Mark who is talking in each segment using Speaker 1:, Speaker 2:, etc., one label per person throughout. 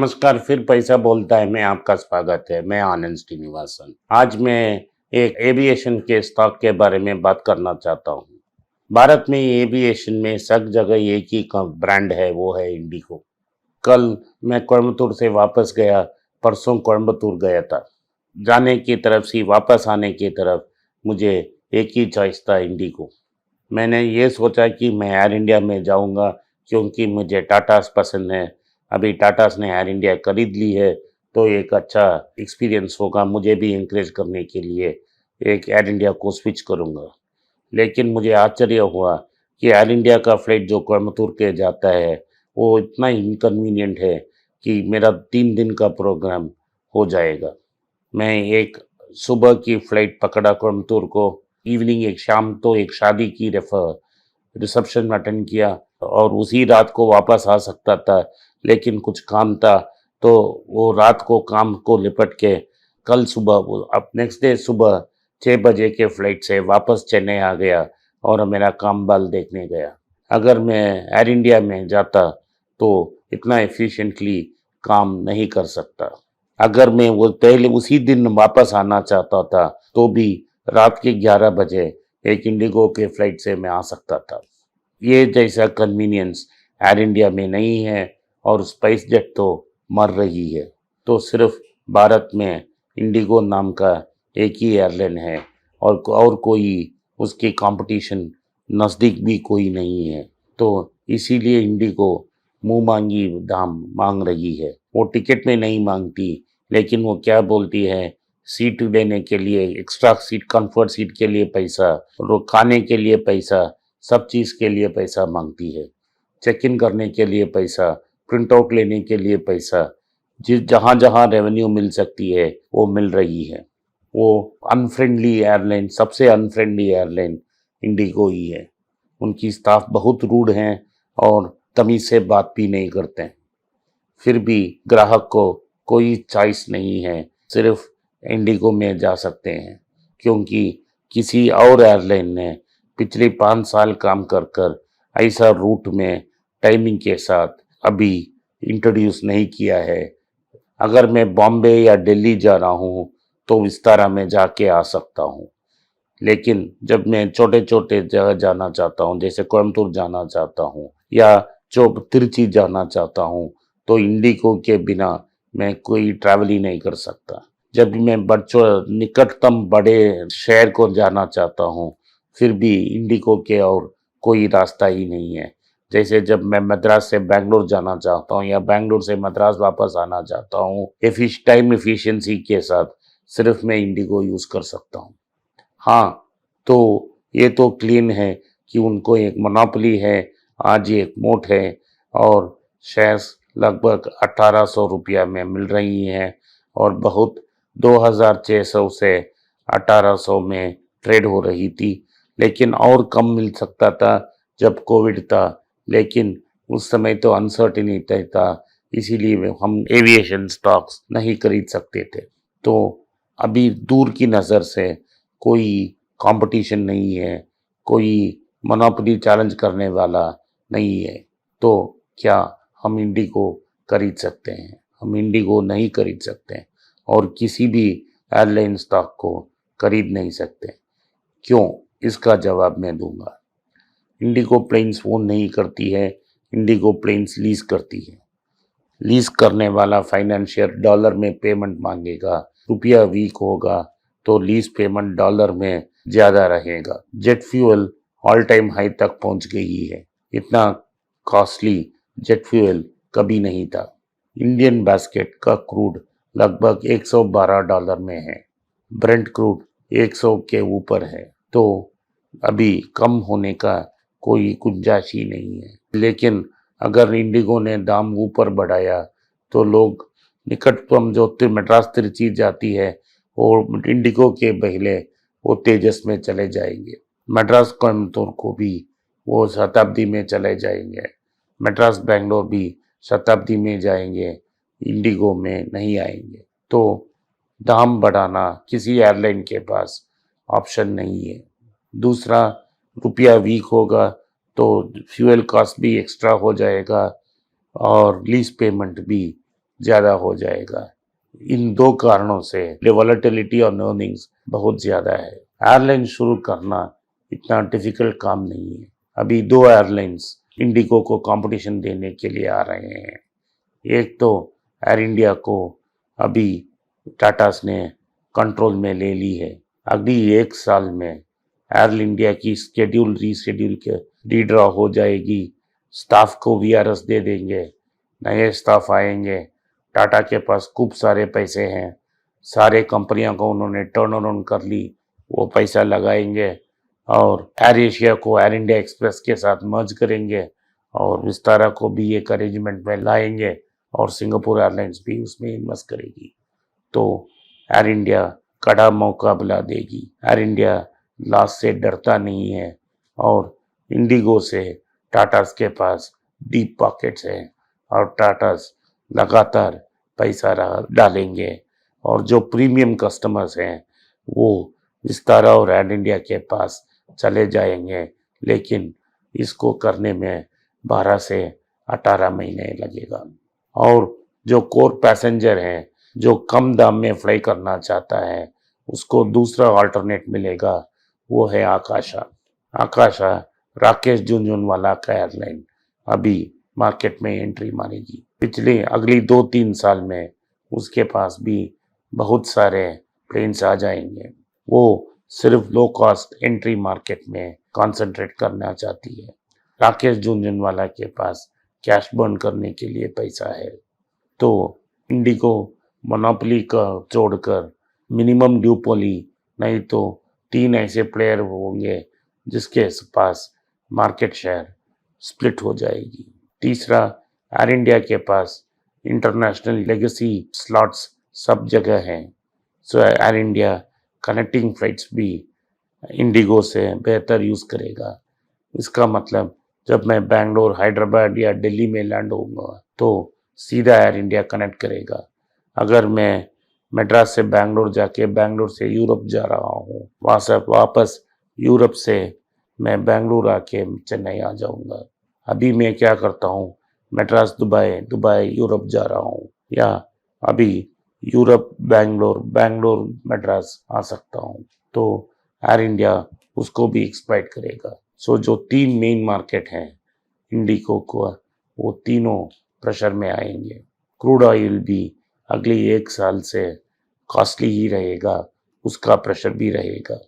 Speaker 1: नमस्कार, फिर पैसा बोलता है में आपका स्वागत है। मैं आनंद श्रीनिवासन। आज मैं एक एविएशन के स्टॉक के बारे में बात करना चाहता हूँ। भारत में एविएशन में सब जगह एक ही ब्रांड है, वो है इंडिगो। कल मैं कोयम्बतूर से वापस गया, परसों कोयम्बतूर गया था। जाने की तरफ से वापस आने की तरफ मुझे एक ही चॉइस था, इंडिगो। मैंने ये सोचा कि मैं एयर इंडिया में जाऊंगा क्योंकि मुझे टाटास पसंद है। अभी टाटास ने एयर इंडिया खरीद ली है तो एक अच्छा एक्सपीरियंस होगा, मुझे भी इंकरेज करने के लिए एक एयर इंडिया को स्विच करूंगा। लेकिन मुझे आश्चर्य हुआ कि एयर इंडिया का फ्लाइट जो कोयम्बतूर के जाता है वो इतना इनकन्वीनियंट है कि मेरा 3 दिन का प्रोग्राम हो जाएगा। मैं एक सुबह की फ्लाइट पकड़ा कोयम्बतूर को, इवनिंग एक शाम तो एक शादी की रिसेप्शन में अटेंड किया और उसी रात को वापस आ सकता था, लेकिन कुछ काम था तो वो रात को काम को लिपट के कल सुबह अब नेक्स्ट डे सुबह 6 बजे के फ्लाइट से वापस चेन्नई आ गया और मेरा काम बाल देखने गया। अगर मैं एयर इंडिया में जाता तो इतना एफिशिएंटली काम नहीं कर सकता। अगर मैं वो पहले उसी दिन वापस आना चाहता था तो भी रात के 11 बजे एक इंडिगो के फ्लाइट से मैं आ सकता था। ये जैसा कन्वीनियंस एयर इंडिया में नहीं है और स्पाइस जेट तो मर रही है। तो सिर्फ भारत में इंडिगो नाम का एक ही एयरलाइन है और कोई उसकी कंपटीशन नज़दीक भी कोई नहीं है। तो इसीलिए इंडिगो मुंह मांगी दाम मांग रही है। वो टिकट में नहीं मांगती, लेकिन वो क्या बोलती है, सीट लेने के लिए एक्स्ट्रा सीट, कंफर्ट सीट के लिए पैसा, और खाने के लिए पैसा, सब चीज़ के लिए पैसा मांगती है। चेक इन करने के लिए पैसा, प्रिंट आउट लेने के लिए पैसा, जहाँ जहाँ रेवेन्यू मिल सकती है वो मिल रही है। वो अनफ्रेंडली एयरलाइन, सबसे अनफ्रेंडली एयरलाइन इंडिगो ही है। उनकी स्टाफ बहुत रूड हैं और तमीज़ से बात भी नहीं करते हैं। फिर भी ग्राहक को कोई चॉइस नहीं है, सिर्फ इंडिगो में जा सकते हैं क्योंकि किसी और एयरलाइन ने पिछले 5 साल काम कर कर ऐसा रूट में टाइमिंग के साथ अभी इंट्रोड्यूस नहीं किया है। अगर मैं बॉम्बे या दिल्ली जा रहा हूँ तो विस्तारा में जाके आ सकता हूँ, लेकिन जब मैं छोटे छोटे जगह जाना चाहता हूँ, जैसे कोयम्बतूर जाना चाहता हूँ या तिरुचि जाना चाहता हूँ, तो इंडिगो के बिना मैं कोई ट्रैवल ही नहीं कर सकता। जब भी मैं निकटतम बड़े शहर को जाना चाहता हूँ, फिर भी इंडिगो के और कोई रास्ता ही नहीं है। जैसे जब मैं मद्रास से बेंगलोर जाना चाहता हूँ या बेंगलोर से मद्रास वापस आना चाहता हूँ, टाइम एफिशिएंसी के साथ सिर्फ मैं इंडिगो यूज़ कर सकता हूँ। हाँ, तो ये तो क्लीन है कि उनको एक मोनोपोली है, आज एक मोट है और शेयर्स लगभग 1800 रुपया में मिल रही हैं और बहुत 2600 से 1800 में ट्रेड हो रही थी। लेकिन और कम मिल सकता था जब कोविड था, लेकिन उस समय तो अनसर्टेनिटी था, इसीलिए हम एविएशन स्टॉक्स नहीं खरीद सकते थे। तो अभी दूर की नज़र से कोई कंपटीशन नहीं है, कोई मोनोपोली चैलेंज करने वाला नहीं है, तो क्या हम इंडिगो खरीद सकते हैं? हम इंडिगो नहीं खरीद सकते और किसी भी एयरलाइन स्टॉक को खरीद नहीं सकते। क्यों? इसका जवाब मैं दूंगा। इंडिगो प्लेन्स ओन नहीं करती है, इंडिगो प्लेन्स लीज करती है। लीज करने वाला फाइनेंशियर डॉलर में पेमेंट मांगेगा, रुपया वीक होगा तो लीज पेमेंट डॉलर में ज़्यादा रहेगा। Jet fuel all time high तक पहुंच गई है। इतना कॉस्टली जेट फ्यूल कभी नहीं था। इंडियन बास्केट का क्रूड लगभग $112 में है, ब्रेंट क्रूड 100 के ऊपर है, तो अभी कम होने का कोई गुंजाइश ही नहीं है। लेकिन अगर इंडिगो ने दाम ऊपर बढ़ाया तो लोग निकटतम जो मद्रास तिरुचि जाती है और इंडिगो के पहले वो तेजस में चले जाएंगे। मद्रास कोयम्बतूर को भी वो शताब्दी में चले जाएंगे। मद्रास बेंगलोर भी शताब्दी में जाएंगे, इंडिगो में नहीं आएंगे। तो दाम बढ़ाना किसी एयरलाइन के पास ऑप्शन नहीं है। दूसरा, रुपया वीक होगा तो फ्यूल कॉस्ट भी एक्स्ट्रा हो जाएगा और लीज पेमेंट भी ज़्यादा हो जाएगा। इन दो कारणों से वॉलेटिलिटी और अर्निंग्स बहुत ज़्यादा है। एयरलाइन शुरू करना इतना डिफिकल्ट काम नहीं है। अभी दो एयरलाइंस इंडिगो को कंपटीशन देने के लिए आ रहे हैं। एक तो एयर इंडिया को अभी टाटास ने कंट्रोल में ले ली है। अगली 1 साल में एयर इंडिया की स्केड्यूल रीशेड्यूल के रीड्रॉ हो जाएगी। स्टाफ को वीआरएस दे देंगे, नए स्टाफ आएंगे। टाटा के पास खूब सारे पैसे हैं, सारे कंपनियों को उन्होंने टर्न अराउंड कर ली, वो पैसा लगाएंगे और एयर एशिया को एयर इंडिया एक्सप्रेस के साथ मर्ज करेंगे और विस्तारा को भी एक अरेंजमेंट में लाएंगे और सिंगापुर एयरलाइंस भी उसमें इन्वेस्ट करेगी। तो एयर इंडिया कड़ा मुकाबला देगी। एयर इंडिया लॉस से डरता नहीं है और इंडिगो से टाटास के पास डीप पॉकेट्स हैं और टाटास लगातार पैसा डालेंगे और जो प्रीमियम कस्टमर्स हैं वो विस्तारा और एयर इंडिया के पास चले जाएंगे, लेकिन इसको करने में 12 से 18 महीने लगेगा। और जो कोर पैसेंजर हैं, जो कम दाम में फ्लाई करना चाहता है, उसको दूसरा अल्टरनेट मिलेगा, वो है आकाशा। आकाशा राकेश झुनझुनवाला का एयरलाइन अभी मार्केट में एंट्री मारेगी। अगली 2-3 साल में उसके पास भी बहुत सारे प्लेन्स आ जाएंगे। वो सिर्फ लो कॉस्ट एंट्री मार्केट में कंसंट्रेट करना चाहती है। राकेश झुनझुनवाला के पास कैश बर्न करने के लिए पैसा है। तो इंडिगो मोनोपोली का छोड़कर मिनिमम ड्यूपोली, नहीं तो 3 ऐसे प्लेयर होंगे जिसके पास मार्केट शेयर स्प्लिट हो जाएगी। तीसरा, एयर इंडिया के पास इंटरनेशनल लेगेसी स्लॉट्स सब जगह हैं। सो एयर इंडिया कनेक्टिंग फ्लाइट्स भी इंडिगो से बेहतर यूज़ करेगा। इसका मतलब जब मैं बैंगलोर, हैदराबाद या दिल्ली में लैंड होऊंगा तो सीधा एयर इंडिया कनेक्ट करेगा। अगर मैं मद्रास से बैंगलोर जाके बैंगलोर से यूरोप जा रहा हूँ, वहाँ से वापस यूरोप से मैं बैंगलोर आके चेन्नई आ जाऊँगा। अभी मैं क्या करता हूँ, मद्रास दुबई, दुबई यूरोप जा रहा हूँ, या अभी यूरोप बैंगलोर, बैंगलोर मद्रास आ सकता हूँ। तो एयर इंडिया उसको भी एक्सप्लॉइट करेगा। सो जो 3 मेन मार्केट हैं इंडिगो को, वो तीनों प्रेशर में आएंगे। क्रूड ऑयल भी अगले 1 साल से कॉस्टली ही रहेगा, उसका प्रेशर भी रहेगा।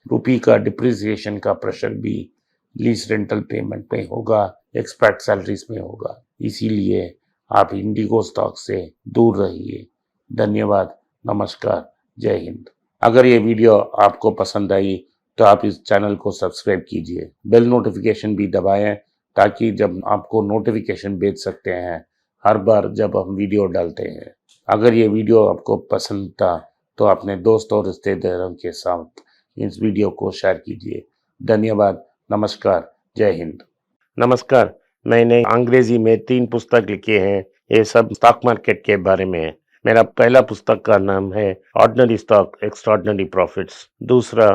Speaker 1: रुपी का डिप्रिसिएशन का प्रेशर भी लीज रेंटल पेमेंट में होगा, एक्सपैट सैलरीज में होगा। इसीलिए आप इंडिगो स्टॉक से दूर रहिए। धन्यवाद, नमस्कार, जय हिंद। अगर ये वीडियो आपको पसंद आई तो आप इस चैनल को सब्सक्राइब कीजिए, बेल नोटिफिकेशन भी दबाएं ताकि जब आपको नोटिफिकेशन भेज सकते हैं हर बार जब हम वीडियो डालते हैं। अगर ये वीडियो आपको पसंद था तो अपने दोस्त और रिश्तेदारों के साथ इस वीडियो को शेयर कीजिए। धन्यवाद, नमस्कार, जय हिंद। नमस्कार, मैंने अंग्रेजी में 3 पुस्तक लिखे हैं। ये सब स्टॉक मार्केट के बारे में है। मेरा पहला पुस्तक का नाम है ऑर्डिनरी स्टॉक एक्स्ट्राऑर्डिनरी प्रॉफिट्स। दूसरा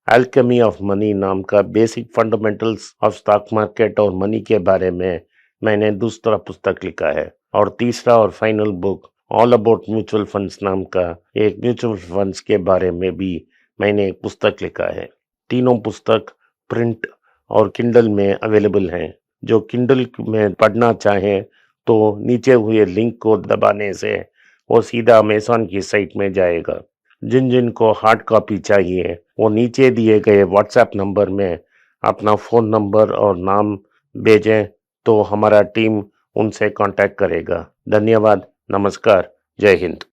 Speaker 1: अल्केमी ऑफ मनी नाम का basic fundamentals of stock market और मनी के बारे में मैंने दूसरा पुस्तक लिखा है। और तीसरा और final book all about mutual funds नाम का एक म्यूचुअल फंड्स के बारे में भी मैंने एक पुस्तक लिखा है। तीनों पुस्तक प्रिंट और किंडल में अवेलेबल हैं। जो किंडल में पढ़ना चाहें तो नीचे हुए लिंक को दबाने से वो सीधा अमेज़न की साइट में जाएगा। जिन जिन को हार्ड कॉपी चाहिए वो नीचे दिए गए व्हाट्सएप नंबर में अपना फ़ोन नंबर और नाम भेजें तो हमारा टीम उनसे कांटेक्ट करेगा। धन्यवाद, नमस्कार, जय हिंद।